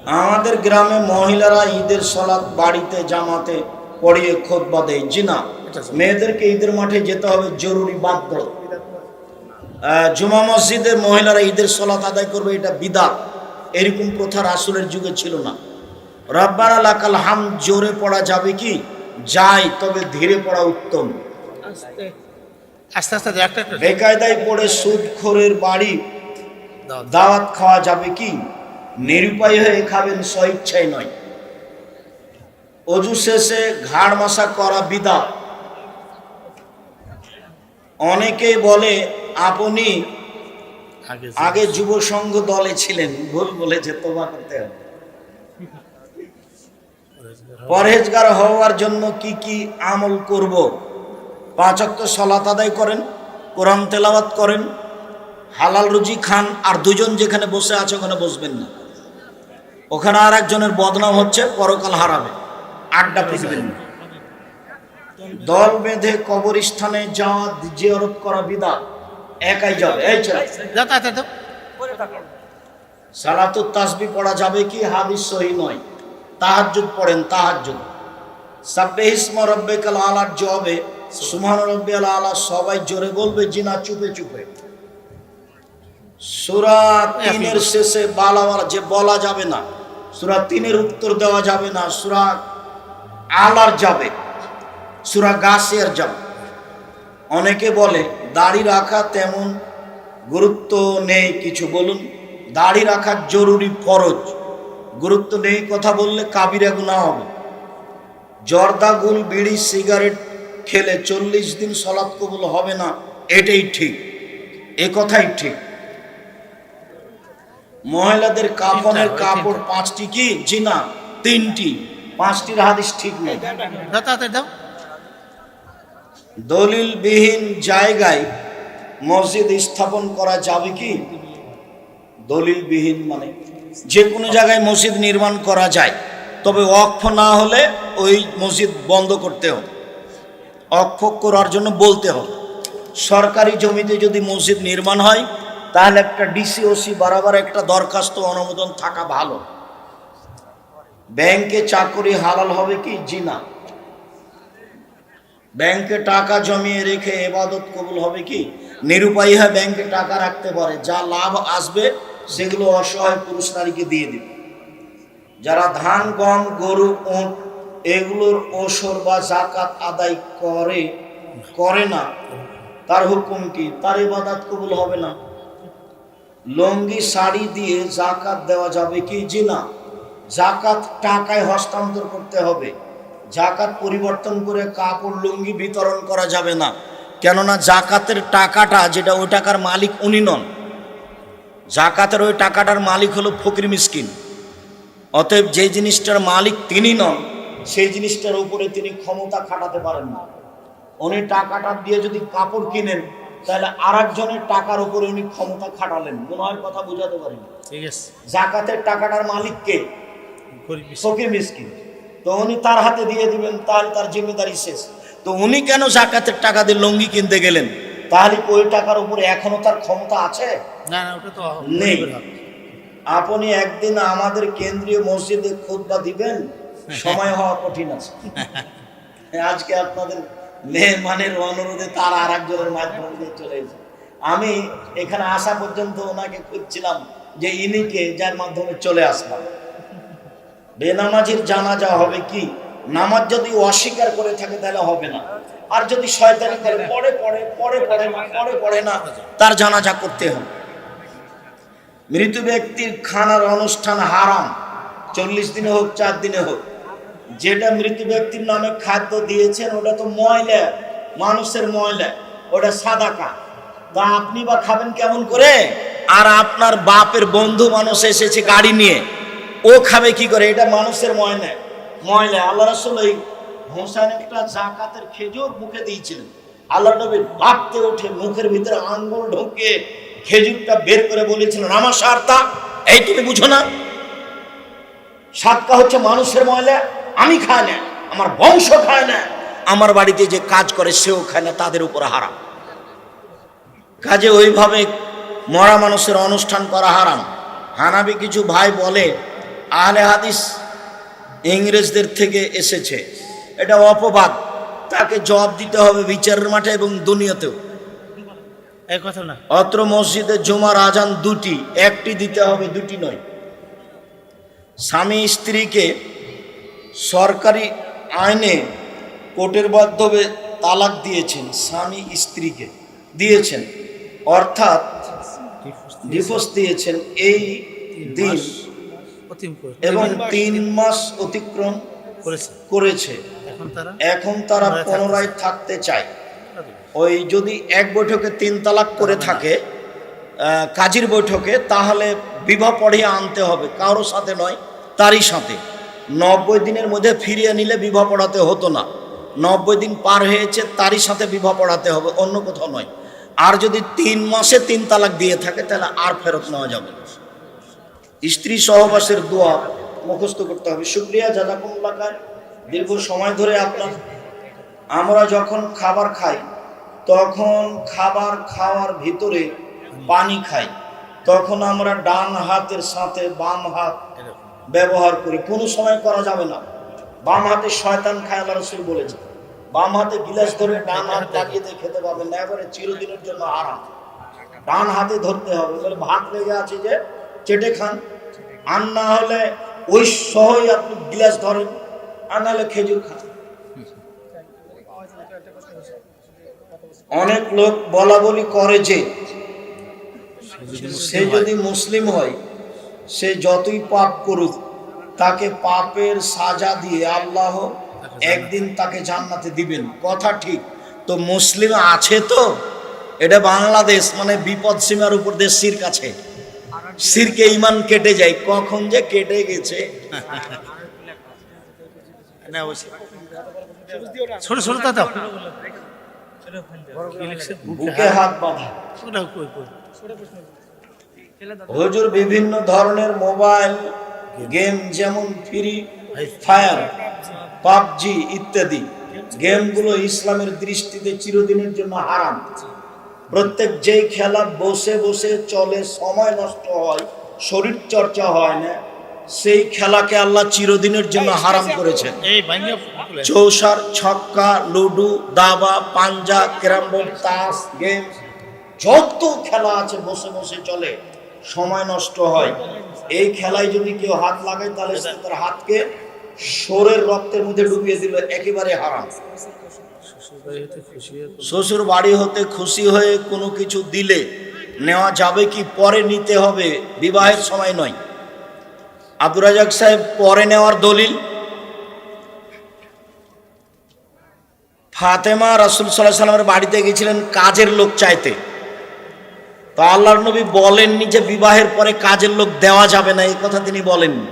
আমাদের গ্রামে মহিলারা ঈদের সালাত বাড়িতে জামাতে পড়িয়ে খুতবা দেয়। জি না, মেয়েদেরকে ঈদের মাঠে যেতে হবে জরুরি বাধ্য। জুমা মসজিদে মহিলারা ঈদের সালাত আদায় করবে, এটা বিদআত। এরকম প্রথা রাসূলের যুগে ছিল না। রব্বানা লাকাল হামদ জোরে পড়া যাবে কি? যায়, তবে ধীরে পড়া উত্তম। আস্তে আস্তে বেকায়দায় পড়ে সুদখোরের বাড়ি দাওয়াত খাওয়া যাবে কি? নিরুপায় হয়ে খাবেন, স্বইচ্ছায় নয়। অজু শেষে ঘাড় মাসা করা বিদআত। অনেকেই বলে আপনি আগে যুব সংঘ দলে ছিলেন, ভুল বলেছে, তোবা করতে হবে। পরহেজগার হওয়ার জন্য কি কি আমল করব? 5 ওয়াক্ত সালাত আদায় করেন, কোরআন তেলাওয়াত করেন, হালাল রুজি খান, আর দুজন যেখানে বসে আছে ওখানে বসবেন না। ওখানে আর একজনের বদনাম হচ্ছে, পরকাল হারাবে। আড্ডা পিছবেন না। দল বেঁধে কবরস্থানে যাওয়া জিয়ারত করা বিদআত। একাই যাবে। এই সালাতুত তাসবিহ পড়া যাবে কি? হাদিস সহিহ নয়। তাহাজ্জুদ পড়েন, তাহাজ্জুদ। সাব্বিহিসমা রাব্বিকাল আলার জবাবে সুবহান রাব্বিয়াল আলা সবাই জোরে বলবে, জিনা চুপে চুপে। সূরা 3 এর শেষে বালাওয়ালা যে বলা যাবে না, সূরা 3 এর উত্তর দেওয়া যাবে না। সূরা আলার যাবে, সূরা গাসিয়ার যাবে। অনেকে বলে দাড়ি রাখা তেমন গুরুত্ব নেই, কিছু বলুন। দাড়ি রাখা জরুরি, ফরজ। গুরুত্ব নেই কথা বললে কাবিরা গুনাহ হবে। জর্দা, গুল, বিড়ি, সিগারেট খেলে 40 দিন সালাত কবুল হবে না, এটাই ঠিক, এ কথাই ঠিক। মহিলাদের কাফনের কাপড় 5টি কি? জি না, 3টি। 5টির হাদিস ঠিক নেই। দলিলবিহীন জায়গায় মসজিদ স্থাপন করা যাবে কি? দলিলবিহীন মানে যে কোনো জায়গায় মসজিদ নির্মাণ করা যায়, তবে ওয়াকফ না হলে ওই মসজিদ বন্ধ করতে হবে, ওয়াকফ করার জন্য বলতে হবে। সরকারি জমিতে যদি মসজিদ নির্মাণ হয়, তাহলে একটা ডিসিওসি বরাবর একটা দরখাস্ত অনুমোদন থাকা ভালো। ব্যাংকে চাকরি হালাল হবে কি? জি না। ব্যাংকে টাকা জমিয়ে রেখে ইবাদত কবুল হবে কি? নিরুপায়ী হয়ে ব্যাংকে টাকা রাখতে পারে, যা লাভ আসবে সেগুলো অসহায় পুরুষ নারীকে দিয়ে দিবে। যারা ধান, গম, গরু, উট এগুলোর ওসর বা যাকাত আদায় করে না, তার হুকুম কি? তার ইবাদত কবুল হবে না। লুঙ্গি, শাড়ি দিয়ে যাকাত দেওয়া যাবে কি? জি না। যাকাত টাকায় হস্তান্তর করতে হবে। যাকাত পরিবর্তন করে কাপড়, লুঙ্গি বিতরণ করা যাবে না। কেননা যাকাতের টাকাটা যেটা, ওই টাকার মালিক উনি নন। যাকাতের ওই টাকাটার মালিক হলো ফকির মিসকিন। অতএব যে জিনিসটার মালিক তিনি নন, সেই জিনিসটার উপরে তিনি ক্ষমতা খাটাতে পারেন না। উনি টাকাটা দিয়ে যদি কাপড় কিনেন, তাহলে আর একজনের টাকার উপরে উনি ক্ষমতা খাটালেন। মনে হয় কথা বোঝাতে পারেন? যাকাতের টাকাটার মালিক কে? ফকির মিসকিন। তো উনি তার হাতে দিয়ে দিবেন, তাহলে তার জিম্মেদারি শেষ। তো উনি কেন যাকাতের টাকা দিয়ে লুঙ্গি কিনতে গেলেন? তাহলে ওই টাকার উপরে এখনো তার ক্ষমতা আছে? না, ওটা তো নেই। আপনি একদিন আমাদের কেন্দ্রীয় মসজিদে খুতবা দিবেন, সময় হওয়া কঠিন আছে। আজকে আপনাদের মেহমানের অনুরোধে তার আর একজনের মাধ্যমে দিয়ে চলে এসেছে। আমি এখানে আসা পর্যন্ত ওনাকে খুঁজছিলাম যে ইনিকে, যার মাধ্যমে চলে আসলাম। বেনামাজির জানাজা হবে কি? নামাজ যদি অস্বীকার করে থাকে তাহলে হবে না। আর যদি শয়তানি করে পড়ে না, তার জানাজা করতে হবে। মৃত ব্যক্তির খানার অনুষ্ঠান হারাম, 40 দিনে হোক 4 দিনে হোক। যেটা মৃত ব্যক্তির নামে খাদ্য দিয়েছেন ওটা তো ময়লা, মানুষের ময়লা, ওটা সাদাকা। তা আপনি বা খাবেন কেমন করে? আর আপনার বাপের বন্ধু মানুষ এসেছে গাড়ি নিয়ে, ও খাবে কি করে? এটা মানুষের ময়লা। আল্লাহ রাসূল এই হোসেন একটা যাকাতের খেজুর মুখে দিয়েছিলেন। আল্লাহ নবী ভাবতে উঠে মুখের ভিতরে আঙ্গুল ঢোকে খেজুরটা বের করে বলেছিলেন, আমার সারতা, এই তুমি বুঝো না? সাদকা হচ্ছে মানুষের ময়লা। আমি খাই না, আমার বংশ খায় না, আমার বাড়িতে যে কাজ করে সেও খায় না, তাদের উপর হারাম। কাজে ওইভাবে মরা মানুষের অনুষ্ঠান করা হারাম। হানাবি কিছু ভাই বলে আহলে হাদিস ইংরেজদের থেকে এসেছে, এটা অপবাদ। তাকে জবাব দিতে হবে বিচারের মাঠে এবং দুনিয়াতেও। এই কথা না, অত্র মসজিদে জুমার আজান দুটি, একটি দিতে হবে, দুটি নয়। স্বামী স্ত্রীকে সরকারি আইনে কোর্টের মাধ্যমে তালাক দিয়েছেন, স্বামী স্ত্রীকে দিয়েছেন, অর্থাৎ ডিভোর্স দিয়েছেন এই দিন এবং 3 মাস অতিক্রম করেছে। এখন তারা পুনরায় থাকতে চায়। ওই যদি এক বৈঠকে 3 তালাক করে থাকে কাজীর বৈঠকে, তাহলে বিবাহ পড়িয়ে আনতে হবে, কারোর সাথে নয়, তারই সাথে। 90 দিনের মধ্যে ফিরিয়ে নিলে বিবাহ পড়াতে হতো না। 90 দিন পার হয়েছে, তারই সাথে বিবাহ পড়াতে হবে, অন্য কোথাও নয়। আর যদি 3 মাসে 3 তালাক দিয়ে থাকে তাহলে আর ফেরত নেওয়া যাবে না। স্ত্রী সহবাসের দোয়া মুখস্থ করতে হবে। শুকরিয়া, জাযাকুমুল্লাহ খায়ের। দীর্ঘ সময় ধরে আমরা যখন খাবার খাই তখন খাবার খাওয়ার ভিতরে পানি খাই, তখন আমরা ডান হাতের সাথে বাম হাত ব্যবহার করি। কোনো সময় করা যাবে না। বাম হাতে শয়তান খায়, আল্লাহ রাসূল বলেছে। বাম হাতে গিলাস ধরে ডান হাত লাগিয়ে দিয়ে খেতে পাবেন না, এবারে চিরদিনের জন্য আরাম। ডান হাতে ধরতে হবে, বলে ভাত লেগে আছে যে চেটে খান, আর না হলে ওই সহই আপনি গিলাস ধরেন, আর না হলে খেজুর খান। অনেক লোক বলা বলি করে যে সে যদি মুসলিম হয়, সে যতই পাপ করুক তাকে পাপের সাজা দিয়ে আল্লাহ একদিন তাকে জান্নাতে দিবেন। কথা ঠিক, তো মুসলিম আছে তো? এটা বাংলাদেশ মানে বিপদ সীমার উপর দেশ, শিরক আছে। শিরকে ঈমান কেটে যায়, কখন যে কেটে গেছে। ছোট ছোট দাদা বুকে হাত বাঁধা। হুজুর বিভিন্ন ধরনের মোবাইল গেম, যেমন ফ্রি ফায়ার, পাবজি ইত্যাদি গেমগুলো ইসলামের দৃষ্টিতে চিরদিনের জন্য হারাম। প্রত্যেক যেই খেলা বসে বসে চলে, সময় নষ্ট হয়, শরীর চর্চা হয় না, সেই খেলাকে আল্লাহ চিরদিনের জন্য হারাম করেছেন। চৌসার, ছক্কা, লুডু, দাবা, পাঞ্জা, ক্যারাম বোর্ড, তাস, গেম, যত খেলা আছে বসে বসে চলে, সময় নষ্ট হয়। এই খেলায় যদি কেউ হাত লাগায় তাহলে তার হাতকে শরীর রক্তের মধ্যে ডুবিয়ে দিল, একেবারে হারাম। শ্বশুর বাড়ি হতে খুশি হয়ে কোনো কিছু দিলে নেওয়া যাবে কি? পরে নিতে হবে, বিবাহের সময় নয়। আব্দুর রাজাক সাহেব পরে নেওয়ার দলিল, ফাতেমা রাসূল সাল্লাল্লাহু আলাইহি সাল্লামের বাড়িতে গেছিলেন কাজের লোক চাইতে, তো আল্লাহর নবী বলেননি যে বিবাহের পরে কাজের লোক দেওয়া যাবে না, এই কথা তিনি বলেননি।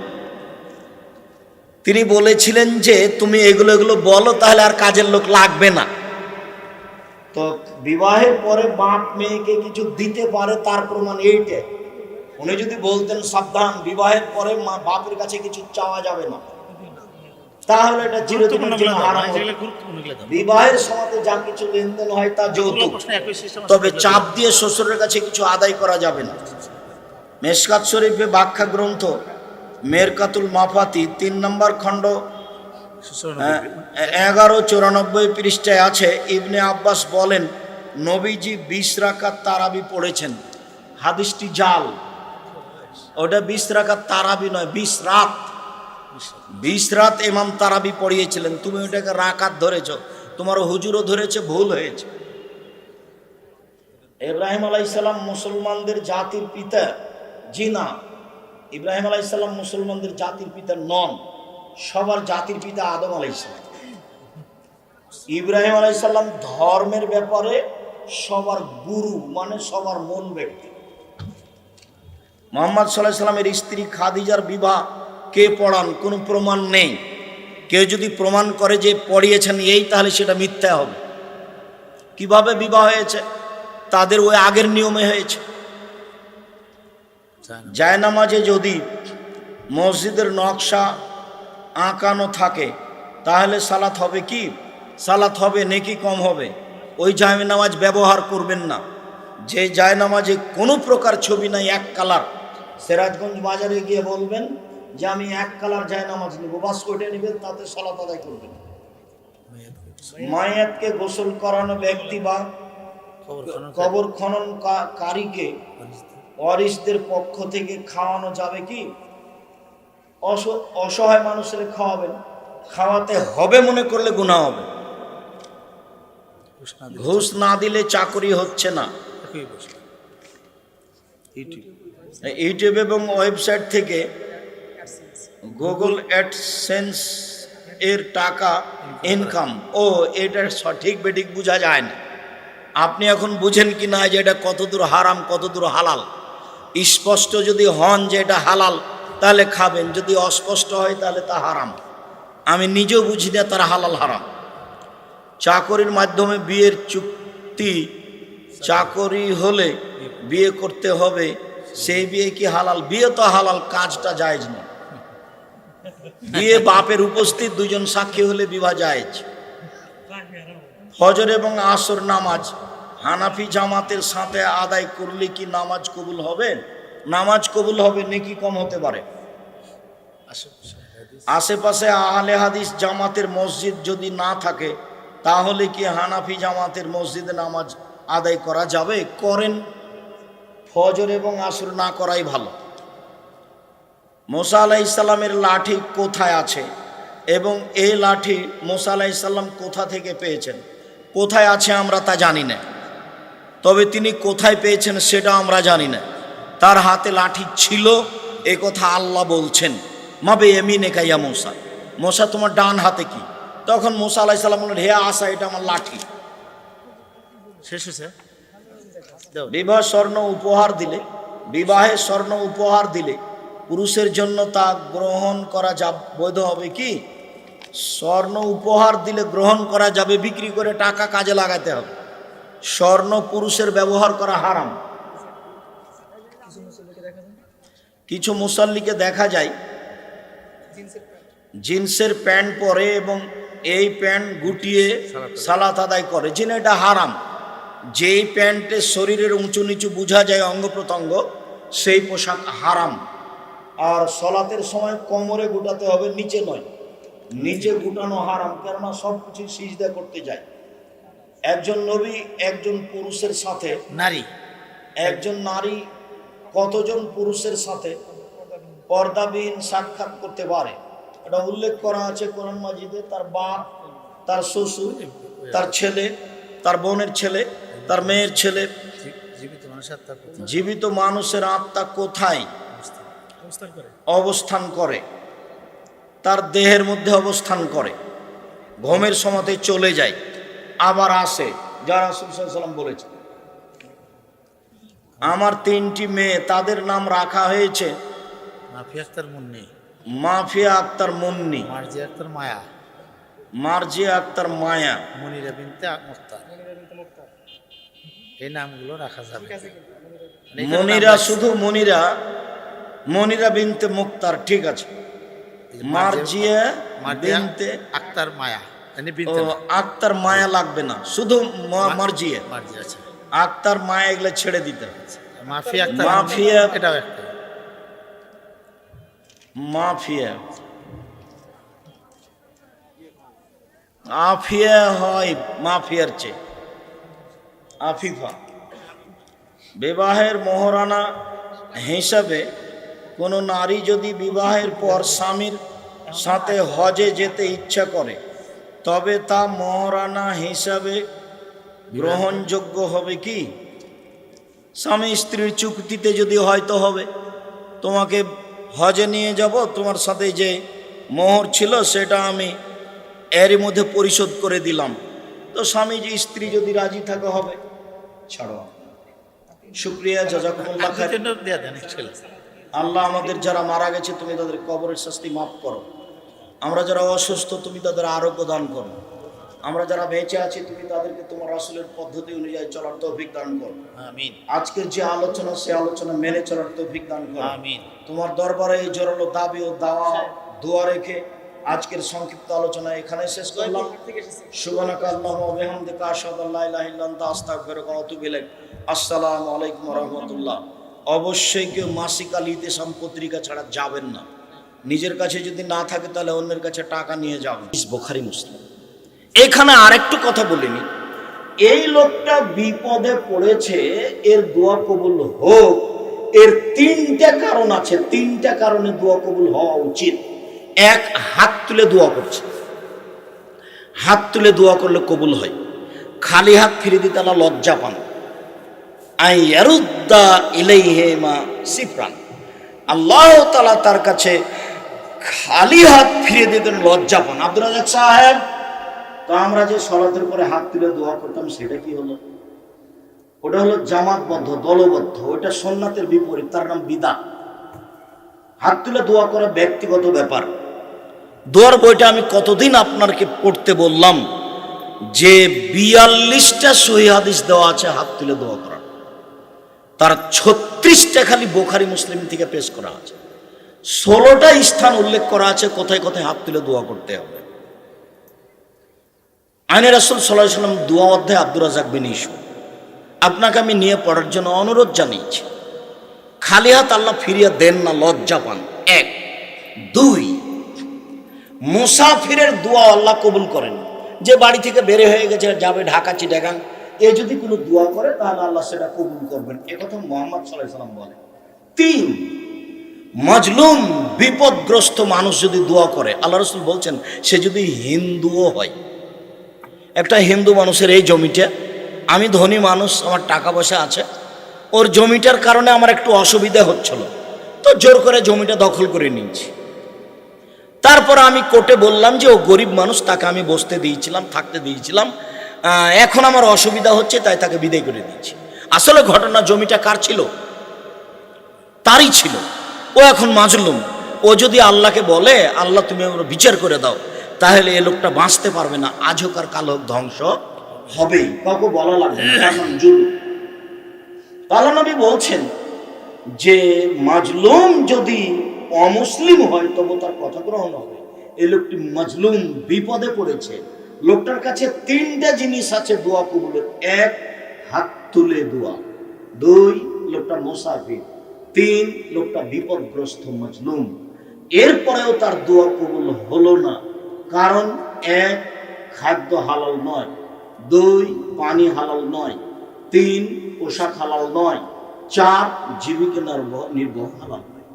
তিনি বলেছিলেন যে তুমি এগুলো এগুলো বলো, তাহলে আর কাজের লোক লাগবে না। তো বিবাহের পরে বাপ মেয়েকে কিছু দিতে পারে, তার প্রমাণ এইটা। উনি যদি বলতেন সাবধান, বিবাহের পরে মা বাপের কাছে কিছু চাওয়া যাবে না, তাহলে এটা চিরদিনের জন্য হারাম হতো। বিবাহের সময় যা কিছু লেনদেন হয় তা যৌতুক, তবে চাপ দিয়ে শ্বশুরের কাছে কিছু আদায় করা যাবে না। মেশকাত শরীফে ব্যাখ্যা গ্রন্থ মেরকাতুল মাফাতি 3 নম্বর খণ্ড 1194 পৃষ্ঠায় আছে। ইবনে আব্বাস বলেন, নবীজি 20 রাকাত তারাবি পড়েছেন। হাদিসটি জাল, ওটা 20 রাকাত তারাবি নয়, 20 রাত। 20 রাত ইমাম তারাবি পড়িয়েছিলেন। তুমি ওটাকে রাকাত ধরেছ, তোমার হুজুরও ধরেছে, ভুল হয়েছে। ইব্রাহিম আলাইহিস সালাম মুসলমানদের জাতির পিতা? জি না, ইব্রাহিম আলাইহিস সালাম মুসলমানদের জাতির পিতা নন, সবার জাতির পিতা আদম আলাইহিস সালাম। ইব্রাহিম আলাইহিস সালাম ধর্মের ব্যাপারে সবার গুরু, মানে সবার মূল ব্যক্তি। মুহাম্মদ সাল্লাল্লাহু আলাইহি সাল্লামের স্ত্রী খাদিজার বিবাহ কে পড়ান? কোনো প্রমাণ নেই। কেউ যদি প্রমাণ করে যে পড়িয়েছেন এই, তাহলে সেটা মিথ্যা হবে। কিভাবে বিবাহ হয়েছে? তাদের ওই আগের নিয়মে হয়েছে। জায়নামাজে যদি মসজিদের নকশা আঁকানো থাকে তাহলে সালাত হবে কি? সালাত হবে, নেকি কম হবে। ওই জায়নামাজ ব্যবহার করবেন না। যে জায়নামাজে কোনো প্রকার ছবি নাই, এক কালার, সিরাজগঞ্জ বাজারে গিয়ে বলবেন যে আমি এক কালার যায় নামাজ নিব, বাস কোটে নেবেন, তাতে সালাত আদায় করবেন। মায়াতকে গোসল করানো ব্যক্তি বা কবর খননকারীকে ওয়ারিসদের পক্ষ থেকে খাওয়ানো যাবে কি? অসহায় মানুষের খাওয়াবেন, খাওয়াতে হবে মনে করলে গুনাহ হবে। ঘুষ না দিলে চাকরি হচ্ছে না। ইউটিউব এবং ওয়েবসাইট থেকে গুগল অ্যাডসেন্স এর টাকা ইনকাম, ও এটা সঠিক বেঠিক বোঝা যায় না। আপনি এখন বুঝেন কি না যে এটা কতদূর হারাম কতদূর হালাল? স্পষ্ট যদি হন যে এটা হালাল তাহলে খাবেন, যদি অস্পষ্ট হয় তাহলে তা হারাম। আমি নিজেও বুঝি না তার হালাল হারাম। চাকরির মাধ্যমে বিয়ের চুক্তি, চাকরি হলে বিয়ে করতে হবে, সেই বিয়ে কি হালাল? বিয়ে তো হালাল, কাজটা জায়েজ না। বিয়ে বাপের উপস্থিত দুজন সাক্ষী হলে বিবাহ জায়েজ। ফজর এবং আসর নামাজ হানাফি জামাতের সাথে আদায় করলে কি নামাজ কবুল হবে? নামাজ কবুল হবে, নেকি কম হতে পারে। আশেপাশে আহলে হাদিস জামাতের মসজিদ যদি না থাকে তাহলে কি হানাফি জামাতের মসজিদে নামাজ আদায় করা যাবে? করেন, ফজর এবং আসর না করাই ভালো। মুসা আলাইহিস সালামের লাঠি কোথায় আছে এবং এই লাঠি মুসা আলাইহিস সালাম কোথা থেকে পেয়েছেন? কোথায় আছে আমরা তা জানি না, তবে তিনি কোথায় পেয়েছেন সেটা আমরা জানি না। তার হাতে লাঠি ছিল এ কথা আল্লাহ বলছেন, মাবে এমিনে কাইয়া মুসা, মুসা তোমার ডান হাতে কি? তখন মুসা আলাইহিস সালাম বললেন, হে আসা, এটা আমার লাঠি। শেষ হয়েছে। বিবাহের স্বর্ণ উপহার দিলে পুরুষের জন্য তা গ্রহণ করা বৈধ হবে কি? স্বর্ণ উপহার দিলে গ্রহণ করা যাবে, বিক্রি করে টাকা কাজে লাগাতে হবে। স্বর্ণ পুরুষের ব্যবহার করা হারাম। কিছু মুসল্লিকে দেখা যায় জিন্সের প্যান্ট পরে এবং এই প্যান্ট গুটিয়ে সালাত আদায় করে, যেন এটা হারাম। যেই প্যান্টে শরীরের উঁচু নিচু বোঝা যায় অঙ্গ প্রত্যঙ্গ, সেই পোশাক হারাম। আর সলাতের সময় কোমরে গুটাতে হবে, নিচে নয়। নিচে গুটানো হারাম, কেননা সব কিছু সিজদা করতে যায়। একজন নবী একজন পুরুষের সাথে একজন নারী কতজন পুরুষের সাথে পর্দাবিহীন সাক্ষাৎ করতে পারে এটা উল্লেখ করা আছে কোরআন মাজিদে। তার বাপ, তার শ্বশুর, তার ছেলে, তার বোনের ছেলে, তার মেয়ের ছেলে। জীবিত মানুষের আত্মা কোথায় অবস্থান করে? তার দেহের মধ্যে অবস্থান করে, ঘুমের সময়তে চলে যায়, আবার আসে, যা রাসূল সাল্লাল্লাহু আলাইহি ওয়াসাল্লাম বলেছে। আমার 3টি মেয়ে, তাদের নাম রাখা হয়েছে মাফিয়া আক্তার মুন্নি, মাফিয়া আক্তার মুন্নি, মার্জিয়া আক্তার মায়া, মার্জিয়া আক্তার মায়া, মনিরা বিনতে মুক্তার। এই নামগুলো রাখা যাবে। মনিরা, শুধু মনিরা, মনিরা বিনতে মুক্তার, ঠিক আছে। মার্জিয়া বিনতে আক্তার মায়া, আক্তার মায়া লাগবে না, শুধু মার্জিয়া। আছে আক্তার মায়া এগুলো ছেড়ে দিতে হবে। মাফিয়া আক্তার, মাফিয়া, এটাও একটা মাফিয়া, আফিয়া হয় মাফিয়ার চেয়ে, আফিফা। বিবাহের মোহরানা হিসাবে কোনো নারী যদি বিবাহের পর স্বামীর সাথে হজে যেতে ইচ্ছা করে তবে তা মোহরানা হিসাবে গ্রহণযোগ্য হবে কি? স্বামী স্ত্রীর চুক্তিতে যদি হয়তো হবে, তোমাকে হজে নিয়ে যাব, তোমার সাথে যে মোহর ছিল সেটা আমি এরই মধ্যে পরিশোধ করে দিলাম, তো স্বামী যে স্ত্রী যদি রাজি থাকে হবে। ছাড়ো, শুকরিয়া, জাযাকুমুল্লাহ খাইর। আল্লাহ আমাদের যারা মারা গেছে তুমি তাদের কবরের শাস্তি মাফ করো। আমরা যারা অসুস্থ তুমি তাদের আরোগ্য দান করো। আমরা যারা বেঁচে আছি তুমি তাদেরকে তোমার রাসূলের পদ্ধতি অনুযায়ী চলার তৌফিক দান করো। আমিন। আজকের যে আলোচনা, সে আলোচনা মেনে চলার তৌফিক দান করো। আমিন। তোমার দরবারে এই জোরালো দাবি ও দাওয়া দোয়া রেখে আজকের সংক্ষিপ্ত আলোচনা এখানে শেষ করলাম। সুবহানাকা আল্লাহুম্মা ওয়া বিহামদিকা আশহাদু আল্লা ইলাহা ইল্লা আনতা আস্তাগফিরুকা ওয়া আতুবু ইলাইক। আসসালামু আলাইকুম ওয়া রাহমাতুল্লাহ। অবশ্যই কেউ মাসিক আল ইতিসাম পত্রিকা ছাড়া যাবেন না। নিজের কাছে যদি না থাকে তাহলে অন্যের কাছে টাকা নিয়ে যাবে। বুখারী মুসলিম। এখানে আরেকটু কথা বলিনি, এই লোকটা বিপদে পড়েছে, এর দোয়া কবুল হোক, এর তিনটা কারণ আছে, তিনটা কারণে দোয়া কবুল হওয়া উচিত। এক, হাত তুলে দোয়া করছে, হাত তুলে দোয়া করলে কবুল হয়। খালি হাত ফিরে দিতে আল্লাহ লজ্জা পান। আইয়ারুদ্দা ইলাইহিমা সিফরান, আল্লাহ তাআলা তার কাছে খালি হাত ফিরে দিতে লজ্জা পান। আব্দুর রাজ্জাক সাহেব, তো আমরা যে সালাতের পরে হাত তুলে দোয়া করতাম সেটা কি হলো? ওটা হলো জামাতবদ্ধ, দলবদ্ধ, ওটা সুন্নাতের বিপরীত, তার নাম বিদআত। হাত তুলে দোয়া করা ব্যক্তিগত ব্যাপার। দোয়ার বইটা আমি কতদিন আপনাকে পড়তে বললাম যে 42টা সহিহ হাদিস দেওয়া আছে হাত তুলে দোয়া করা, তার 36টা খালি বুখারী মুসলিম থেকে পেশ করা আছে। 16টা স্থান উল্লেখ করা আছে কোথায় কোথায় হাত তুলে দোয়া করতে হবে। আইনে রাসূল সাল্লাল্লাহু আলাইহি ওয়াসাল্লাম দোয়া অধ্যায় আব্দুর রাজ্জাক বিন ইউসুফ, আপনাকে আমি নিয়ে পড়ার জন্য অনুরোধ জানিয়েছি। খালি হাত আল্লাহ ফিরিয়ে দেন না, লজ্জা পান। এক। দুই, মুসাফিরের দোয়া আল্লাহ কবুল করেন। যে বাড়ি থেকে বের হয়ে গেছে, যাবে ঢাকা চিটাগাং, এ যদি কোনো দোয়া করে তাহলে আল্লাহ সেটা কবুল করবেন, একথা মুহাম্মদ সাল্লাল্লাহু আলাইহি ওয়াসাল্লাম বলে। তিন, মাজলুম বিপদগ্রস্ত মানুষ যদি দোয়া করে, আল্লাহ রাসূল বলছেন সে যদি হিন্দুও হয়। একটা হিন্দু মানুষের এই জমিটা, আমি ধনী মানুষ, আমার টাকা পয়সা আছে, ওর জমিটার কারণে আমার একটু অসুবিধা হচ্ছিল, তো জোর করে জমিটা দখল করে নিয়েছি। তারপর আমি কোর্টে বললাম যে ও গরিব মানুষ, তাকে আমি বসতে দিয়েছিলাম, থাকতে দিয়েছিলাম, এখন আমার অসুবিধা হচ্ছে তাই তাকে বিদায় করে দিয়েছি। আসলে ঘটনা জমিটা কার ছিল? তারই ছিল। ও এখন মাজলুম, ও যদি আল্লাহকে বলে আল্লাহ তুমি ওর বিচার করে দাও, তাহলে এ লোকটা বাঁচতে পারবে না, আজ হোক আর কাল হোক ধ্বংস হবেই, কাউকে বলা লাগবে না। আল্লাহ নবী বলছেন যে মাজলুম যদি অমুসলিম হয় তবু তার কথা গ্রহণ হবে। এই লোকটি মাজলুম, বিপদে পড়েছে, লোকটার কাছে তিনটা জিনিস আছে দোয়া কবুলের। এক, হাত তুলে দোয়া। দুই, লোকটা মুসাফির। তিন, লোকটা বিপদগ্রস্ত মাজলুম। এরপরেও তার দোয়া কবুল হলো না, কারণ এক, খাদ্য হালাল নয়। দুই, পানি হালাল নয়। তিন, পোশাক হালাল নয়। চার, জীবিকা নির্বাহ হালাল নয়।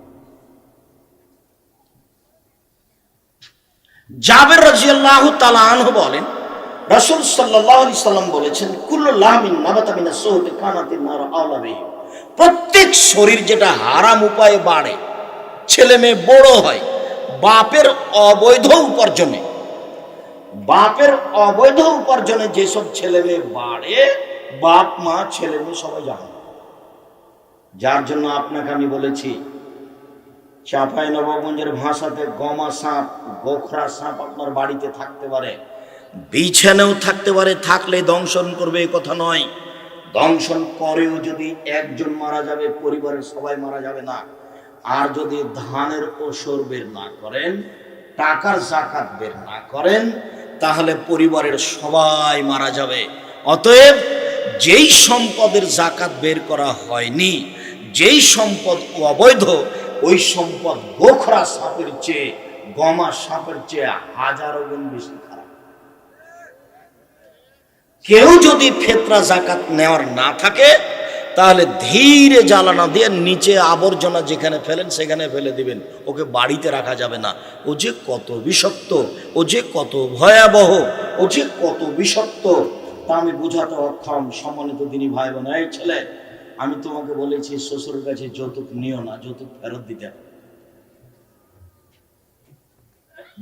জাবের রাদিয়াল্লাহু তাআলা আনহু বলেন, রাসূল সাল্লাল্লাহু আলাইহি সাল্লাম বলেছেন, কুল্লু লাহমিন নাবাতা মিনাস সুহতি কানাতিন নার আওলা বিহি। প্রত্যেক শরীর যেটা হারাম উপায়ে বাড়ে, ছেলে মেয়ে বড় হয় বাপের অবৈধ উপার্জনে, বাপের অবৈধ উপার্জনে যেসব ছেলে মেয়ে বাড়ে, বাপ মা ছেলে মেয়ে সবাই জানে। যার জন্য আপনাকে আমি বলেছি, চাঁপাইনবাবগঞ্জের ভাষাতে গমা সাপ, গোখরা সাপ আপনার বাড়িতে থাকতে পারে, বিছানেও থাকতে পারে, থাকলে দংশন করবে এ কথা নয়। দংশন করেও যদি একজন মারা যাবে, পরিবারের সবাই মারা যাবে না। আর যদি ধানের ওসর বের না করেন, টাকার যাকাত বের না করেন, তাহলে পরিবারের সবাই মারা যাবে। অতএব যেই সম্পদের যাকাত বের করা হয়নি, যেই সম্পদ অবৈধ, ওই সম্পদ গোখরা সাপের চেয়ে, গমা সাপের চেয়ে হাজারো গুণ বেশি খারাপ। কেউ যদি ফিতরা যাকাত নেওয়ার না থাকে, তাহলে ধীরে জ্বালানা দিয়ে নিচে আবর্জনা যেখানে ফেলেন সেখানে ফেলে দিবেন, ওকে বাড়িতে রাখা যাবে না। ও যে কত বিষাক্ত, ও যে কত ভয়াবহ, ও যে কত বিষাক্ত তা আমি বুঝাতে অক্ষম। সম্মানিত দিনী ভাই বোন, এই ছেলে, আমি তোমাকে বলেছি শ্বশুরের কাছে যৌতুক নিও না, যৌতুক ফেরত দিতে হবে।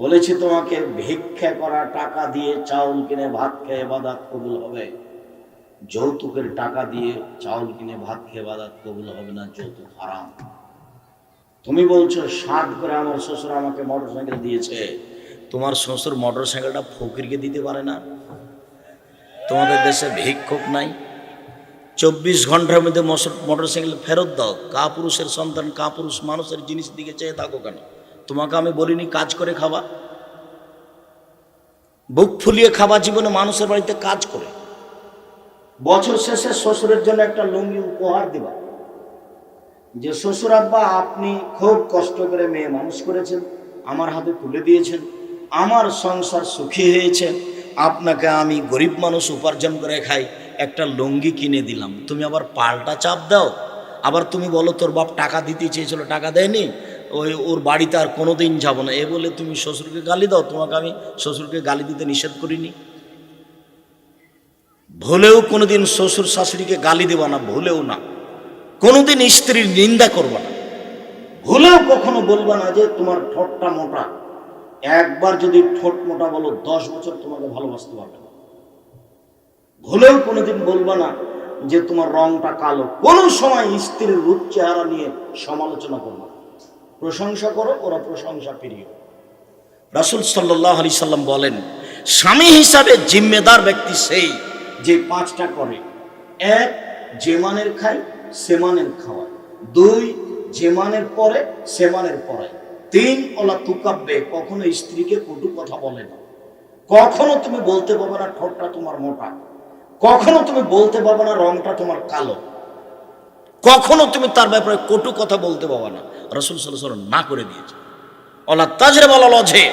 বলেছি তোমাকে ভিক্ষা করা টাকা দিয়ে চাউল কিনে ভাত খেয়ে ইবাদত কবুল হবে, যৌতুকের টাকা দিয়ে চাউল কিনে ভাত খেয়ে ইবাদত কবুল হবে না, যৌতুক হারাম। তুমি বলছো সাত করে আমার শ্বশুর আমাকে মোটরসাইকেল দিয়েছে, তোমার শ্বশুর মোটরসাইকেলটা ফকিরকে দিতে পারে না? তোমাদের দেশে ভিক্ষুক নাই? 24 ঘন্টার মধ্যে মোটরসাইকেল ফেরত দাও। কাপুরুষের সন্তান, কাপুরুষ মানুষের জিনিস দিকে চেয়ে থাকো কেন? তোমাকে আমি বলিনি কাজ করে খাবা, বুক ফুলিয়ে খাবা, জীবনে মানুষের বাড়িতে কাজ করে। বছর শেষে শ্বশুরের জন্য একটা লুঙ্গি উপহার দিবা, যে শ্বশুর আব্বা আপনি খুব কষ্ট করে মেয়ে মানুষ করেছেন, আমার হাতে তুলে দিয়েছেন, আমার সংসার সুখী হয়েছে, আপনাকে আমি গরিব মানুষ উপার্জন করে খাই, একটা লুঙ্গি কিনে দিলাম, তুমি আবার পাল্টা চাপ দাও, আবার তুমি বলো তোর বাপ টাকা দিতে চেয়েছিল টাকা দেয়নি, ওর বাড়িতে আর কোনোদিন যাব না, এ বলে তুমি শ্বশুরকে গালি দাও। তোমাকে আমি শ্বশুরকে গালি দিতে নিষেধ করিনি। ভুলেও কোনোদিন শ্বশুর শাশুড়িকে গালি দেবা না, ভুলেও না। কোনোদিন স্ত্রীর নিন্দা করবা না, ভুলেও কখনো বলবা না যে তোমার ঠোঁটটা মোটা। একবার যদি ঠোঁট মোটা বলো 10 বছর তোমাকে ভালোবাসতে পারবে না। ভুলেও কোনোদিন বলবা না যে তোমার রংটা কালো। কোনো সময় স্ত্রীর রূপ চেহারা নিয়ে সমালোচনা করবা না, প্রশংসা করো, ওরা প্রশংসা প্রিয়। রাসূল সাল্লাল্লাহু আলাইহি সাল্লাম বলেন, স্বামী হিসাবে জিম্মেদার ব্যক্তি সেই যে 5টা করে। 1, যে মানের খায় সে মানের খাওয়ায়। 2, যে মানের পরে সে মানের পড়ায়। 3, ওলা তুকাব্বে, কখনো স্ত্রীকে কটু কথা বলে না। কখনো তুমি বলতে পারবে না ঠোঁটটা তোমার মোটা, কখনো তুমি বলতে পারবে না রংটা তোমার কালো, কখনো তুমি তার ব্যাপারে কটু কথা বলতে পারবে না। রাসূল সাল্লাল্লাহু আলাইহি ওয়াসাল্লাম না করে দিয়েছে। ওলা তাজরে বলা লজে,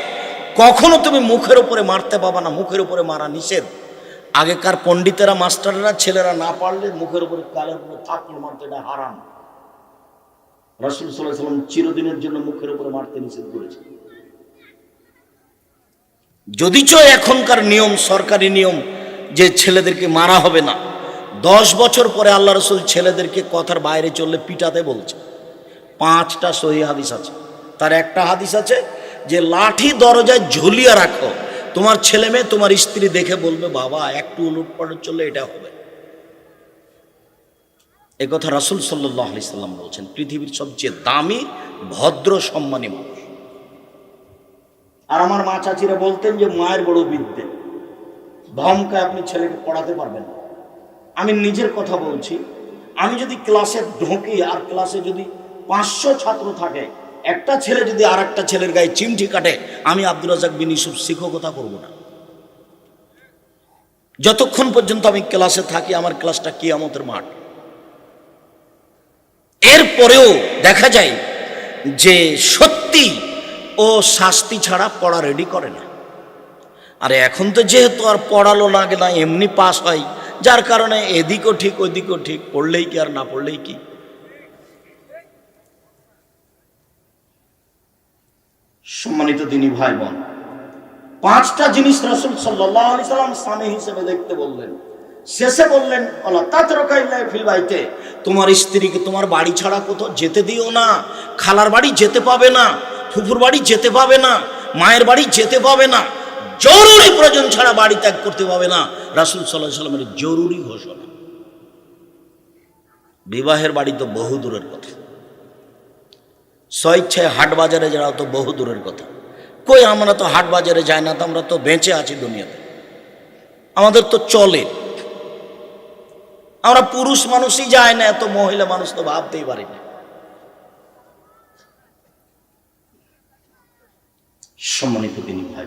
কখনো তুমি মুখের উপরে মারতে পারবে না, মুখের উপরে মারা নিষেধ। আগেকার পণ্ডিতেরা মাস্টাররা ছেলেরা না পারলে মুখের উপরে কালের উপরে থাপ্পড় মারতে, এটা হারাম। রাসূল সাল্লাল্লাহু আলাইহি ওয়াসাল্লাম চিরদিনের জন্য মুখের উপরে মারতে নিষেধ করেছেন। যদিচ এখনকার নিয়ম, সরকারি নিয়ম যে ছেলেদেরকে মারা হবে না, 10 বছর পরে আল্লাহ রাসূল ছেলেদেরকে কথার বাইরে চললে পিটাতে বলছে। 5টা সহিহ হাদিস আছে। তার একটা হাদিস আছে যে লাঠি দরজায় ঝুলিয়ে রাখো, তোমার ছেলে মেয়ে তোমার স্ত্রী দেখে বলবে বাবা একটু উলটপালট চললে এটা হবে। এ কথা রাসূল সাল্লাল্লাহু আলাইহি সাল্লাম বলছেন। পৃথিবীর সবচেয়ে দামি ভদ্র সম্মানী মানুষ। আর আমার মা চাচিরা বলতেন যে মায়ের বড় বিদ্যে, ধমকায় আপনি ছেলেকে পড়াতে পারবেন না। আমি নিজের কথা বলছি, আমি যদি ক্লাসে ঢুকি আর ক্লাসে যদি 500 ছাত্র থাকে, একটা ছেলে যদি আর একটা ছেলের গায়ে চিমটি কাটে, আমি আব্দুর রাজ্জাক বিন ইউসুফ শিক্ষকতা করব না। যতক্ষণ পর্যন্ত আমি ক্লাসে থাকি আমার ক্লাসটা কিয়ামতের মাঠ। এরপরেও দেখা যায় যে সত্যি ও শাস্তি ছাড়া পড়া রেডি করে না। আরে এখন তো যেহেতু আর পড়ালো লাগে না, এমনি পাস হয়, যার কারণে এদিকও ঠিক ওইদিকও ঠিক, পড়লেই কি আর না পড়লেই কি। সম্মানিত দিনী ভাই বোন, 5টা জিনিস রাসূল সাল্লাল্লাহু আলাইহি সাল্লাম স্বামী হিসেবে দেখতে বললেন। শেষে বললেন আল্লাহ তাতরকা ইল্লা ফিল বাইতে, তোমার স্ত্রীকে তোমার বাড়ি ছাড়া কোথাও যেতে দিও না। খালার বাড়ি যেতে পাবে না, ফুফুর বাড়ি যেতে পাবে না, মায়ের বাড়ি যেতে পাবে না, জরুরি প্রয়োজন ছাড়া বাড়ি ত্যাগ করতে পাবে না। রাসূল সাল্লাল্লাহু আলাইহি সাল্লামের জরুরি ঘোষণা। বিবাহের বাড়ি তো বহু দূরের কথা, স্বেচ্ছায় হাট বাজারে যাওয়া তো বহু দূরের কথা। কই আমরা তো হাট বাজারে যাই না, তো আমরা তো বেঁচে আছি দুনিয়াতে, আমাদের তো চলে। আমরা পুরুষ মানুষই যায় না, এত মহিলা মানুষ তো ভাবতেই পারি না। সম্মানিত দিনী ভাই,